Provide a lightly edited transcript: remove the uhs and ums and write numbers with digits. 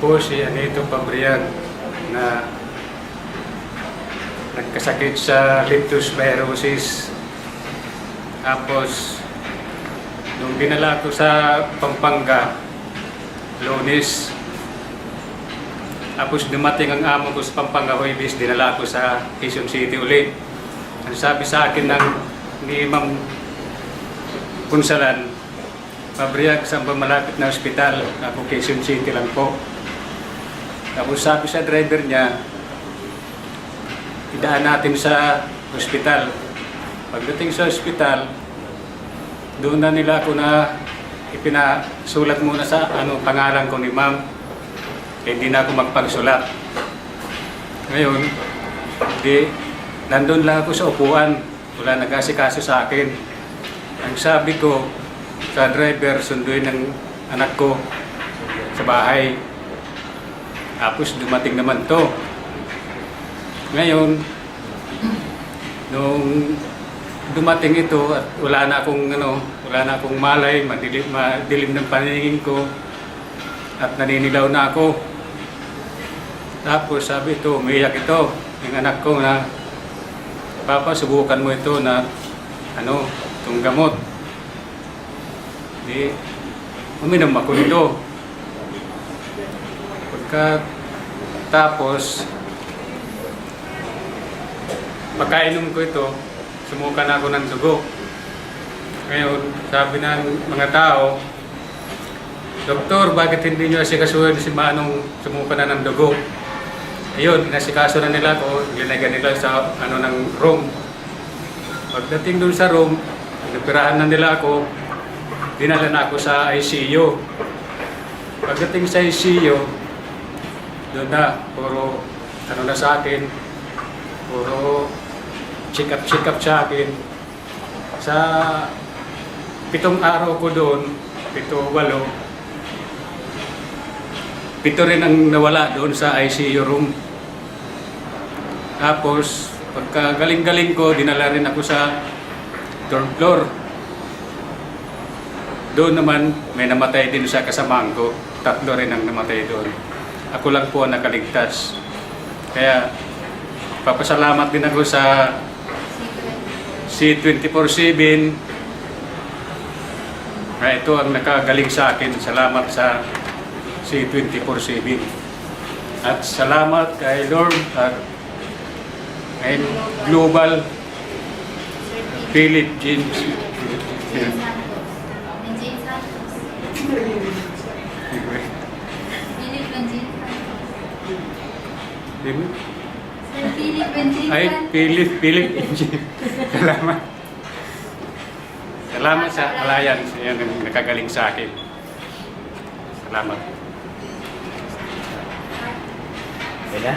po si Anito Pabrian na nagkasakit sa leptospirosis. Tapos, nung dinala ko sa Pampanga, Lunes, tapos dumating ang amo ko sa Pampanga, Huwebes, dinala ko sa Quezon City uli. Ang sabi sa akin ni Ma'am Punsalan, Pabrian, saan ba malapit na ospital? Ako, Quezon City lang po. Tapos sabi sa driver niya, idaan natin sa ospital. Pagdating sa ospital, doon na nila ako na ipinasulat muna sa pangalan ko ni Ma'am. Hindi na ako magpagsulat. Ngayon, nandun lang ako sa upuan. Wala nag-asikaso sa akin. Ang sabi ko sa driver, sunduin ng anak ko sa bahay. Tapos dumating naman to. Ngayon, nung dumating ito at wala na akong malay, madilim ng paningin ko at naninilaw na ako. Tapos sabi ito, umiyak ito, yung anak ko na, Papa, subukan mo ito na itong gamot. Di, uminom ako nito. Tapos, pagkainom ko ito, sumukan ako ng dugo. Ngayon, sabi ng mga tao, Doktor, bakit hindi nyo asikasuhin si Manong sumukan na ng dugo? Ayun, inasikaso na nila ako, linagyan nila sa ng room. Pagdating doon sa room, napirahan na nila ako, dinala na ako sa ICU. Pagdating sa ICU, doon na, puro na sa akin, puro check up sa akin. Sa 7 araw ko doon, 7-8, 7 rin ang nawala doon sa ICU room. Tapos, pagka galing-galing ko, dinala rin ako sa 3rd floor. Doon naman, may namatay din sa kasamahan ko. 3 rin ang namatay doon. Ako lang po ang nakaligtas. Kaya, papasalamat din ako sa C24/7 na ito ang nakagaling sa akin. Salamat sa C24/7. At salamat kay Lord at kay Global Philip James. Ay, Philip Salamat. Salamat sa alliance. Yan ang nakagaling sa akin. Salamat. Kaya?